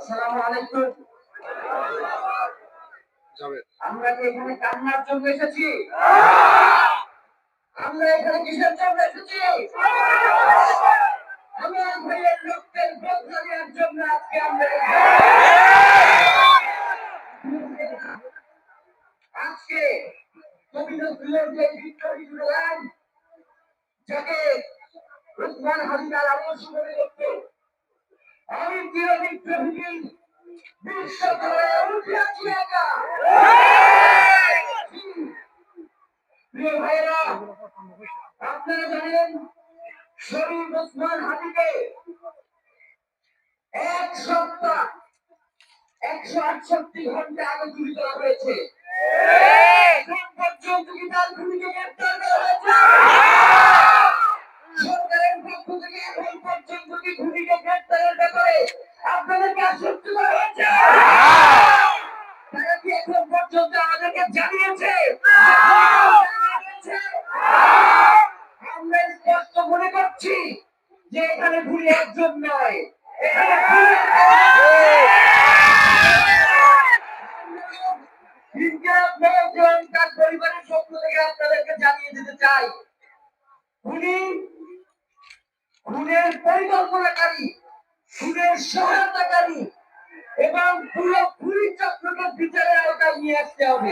আসসালামু আলাইকুম। আমরা কি এখানে কান্নার জন্য এসেছি? আমরা এখানে কিসের জন্য এসেছি? আমার ভাইয়ের রক্তের বদলা নেওয়ার জন্য আজকে আমরা আজকে কবি নজরুলের যে বিদ্রোহী গান, যাকে উসমান হাদি তার আদর্শ মনে করত, আমি প্রিয় বিদ্রোহী বিশ্ব দরবারে উঠেছি একা। প্রিয় ভাইয়েরা, আপনারা জানেন শরীফ ওসমান হাদিকে এক সপ্তাহ 168 ঘন্টা আগে গুলি করা হয়েছে। এখন পর্যন্ত কি তার খুনিকে গ্রেফতার করা হয়েছে? সরকারের পক্ষ থেকে এখন পর্যন্ত কি খুনিকে গ্রেফতারের ব্যাপারে আপনাদেরকে আশ্বস্ত করা হয়েছে? তারা কি এখন পর্যন্ত আমাদেরকে জানিয়েছে? আমরা স্পষ্ট মনে করছি যে এখানে খুনি একজন নয়, এখানে তার পরিবারের পক্ষ থেকে আপনাদেরকে জানিয়ে দিতে চাই, খুনের পরিকল্পনাকারী, খুনের সহায়তাকারী এবং পুরো খুনি চক্রকে বিচারের আওতায় নিয়ে আসতে হবে।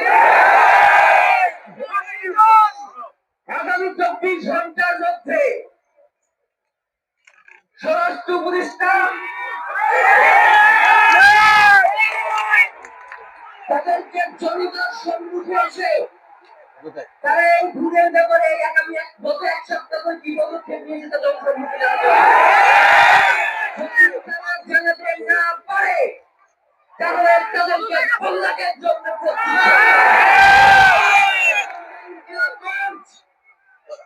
আগামী 24 ঘন্টার মধ্যে স্বরাষ্ট্র উপদেষ্টা তাদেরকে জনতার সম্মুখে এসে তারা এই খুনের ব্যাপারে আগামী গত এক সপ্তাহ কি পদক্ষেপ নিয়েছে তাদের সম্মুখে জানাতে না পারে তাহলে তাদেরকে কল্যাণের জন্য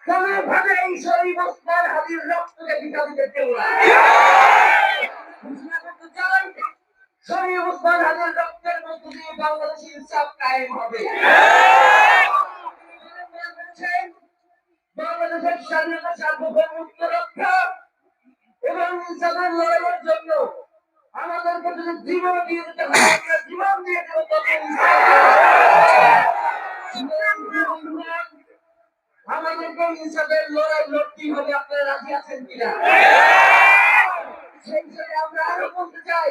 কোনোভাবে এই শরীফ ওসমান হাদির রক্তকে ভিক্ষা দিতে দেব না। ঘোষণা করতে চাই, শরীফ ওসমান হাদির রক্তের মধ্য দিয়ে বাংলাদেশের ইনসাফ কায়েম হবে। বাংলাদেশের স্বাধীনতা সার্বভৌমত্ব রক্ষা এবং ইনসাফের লড়াইয়ের জন্য আমাদেরকে যদি জীবন দিয়ে দিতে হয়, আমরা জীবন দিয়ে দেব। আমাদেরকে ইনসাফের লড়াই লড়তেই হবে। আপনারা রাজি আছেন কিনা? সেই হিসেবে আমরা আরো বলতে চাই,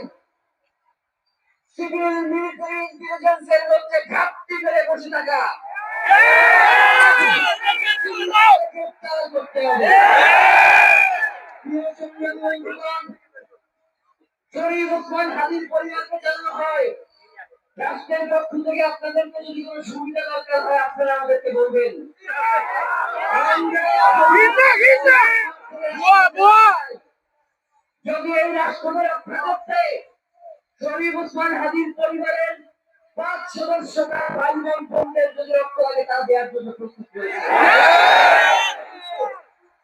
সিভিল মিলিটারি ইন্টেলিজেন্সের মধ্যে ঘাটতি মেরে বসে থাকা করতে হবে। শরীফ ওসমান হাদির পরিবারকে জানানো হয়, রাষ্ট্রের পক্ষ থেকে আপনাদেরকে যদি কোনো সুবিধা দরকার হয় আপনারা আমাদেরকে বলবেন। যদি এই রাষ্ট্রকে রক্ষা করতে শরীফ ওসমান হাদির পরিবারের 5 সদস্য তার ভাই বোন বোনদের যদি রক্ত লাগে তা দেওয়ার জন্য প্রস্তুত রয়েছে।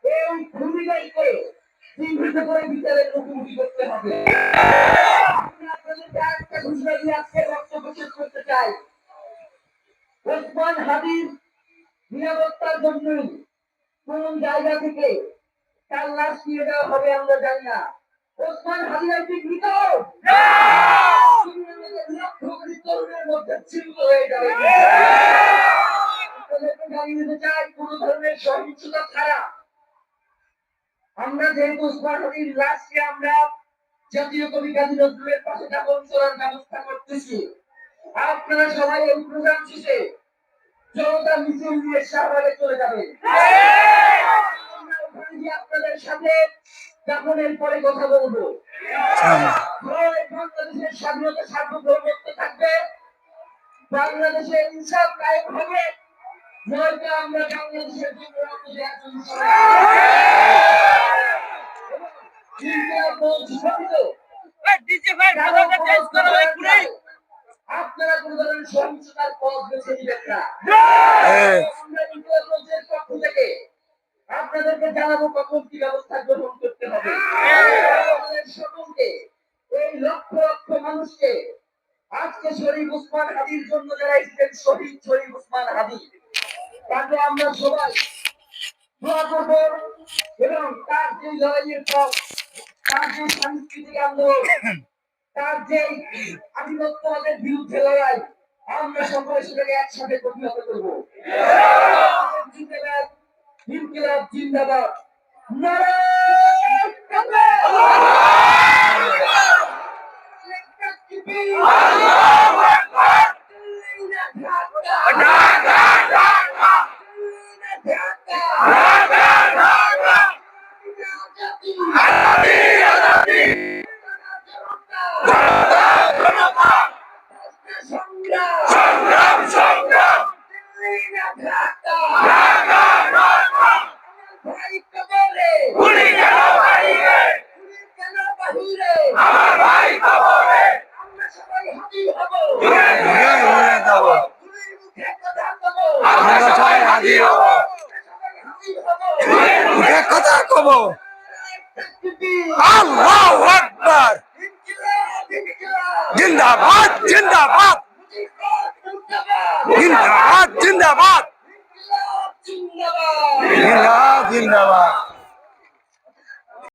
এই খুনিদেরকে চিহ্নিত করে বিচারের মুখোমুখি করতে হবে। আপনাদেরকে আরেকটা ঘোষণা দিয়ে আজকে বক্তব্য শেষ করতে চাই। ওসমান হাদির নিরাপত্তার জন্য কোন জায়গা থেকে তার লাশ নিয়ে দেওয়া হবে আমরা জানি না। ওসমান হাদি একটি মৃত, তরুণের মধ্যে চিহ্নিত হয়ে যাবে। আপনাদেরকে জানিয়ে দিতে চাই, কোন ধরনের সহিংসতা ছাড়া আমরা যেহেতু ওসমান হাদির লাশকে আমরা জাতীয় কবি কাজী নজরুলের পাশে দাফন করার ব্যবস্থা করতেছি, আপনারা সবাই এই প্রোগ্রাম শেষে জনতা মিছিল নিয়ে শাহবাগে চলে যাবেন। আপনাদের সাথে দাফনের পরে কথা বলবো। বাংলাদেশের স্বাধীনতা সার্বভৌমত্ব থাকবে, বাংলাদেশের ইনসাফ কায়েম হবে, নয়তো আমরা বাংলাদেশের জন্য রক্ত দেওয়ার জন্য আপনারা কোন ধরনের সহিংসতার পথ বেছে নিবেন না। পক্ষ থেকে আপনাদেরকে জানাবো কখন কি ব্যবস্থা গ্রহণ করতে হবে। আমাদের সকলকে, এই লক্ষ লক্ষ মানুষকে আজকে শরীফ ওসমান হাদির জন্য যারা এসেছেন, শহীদ শরীফ ওসমান হাদি, তাকে আমরা সবাই দোয়া করব এবং তার যে লড়াইয়ের পথ, তার যে সাংস্কৃতিক আন্দোলন, তার যে আধিপত্যবাদের বিরুদ্ধে লড়াই, আমরা সকলে সেটাকে একসাথে প্রতিহত করবো। জিন্দাবাদ, ইনকিলাব জিন্দাবাদ, নারায়ে কথা কব। আল্লাহু আকবার। জিন্দাবাদ জিন্দাবাদ জিন্দাবাদ জিন্দাবাদ জিন্দাবাদ জিন্দাবাদ।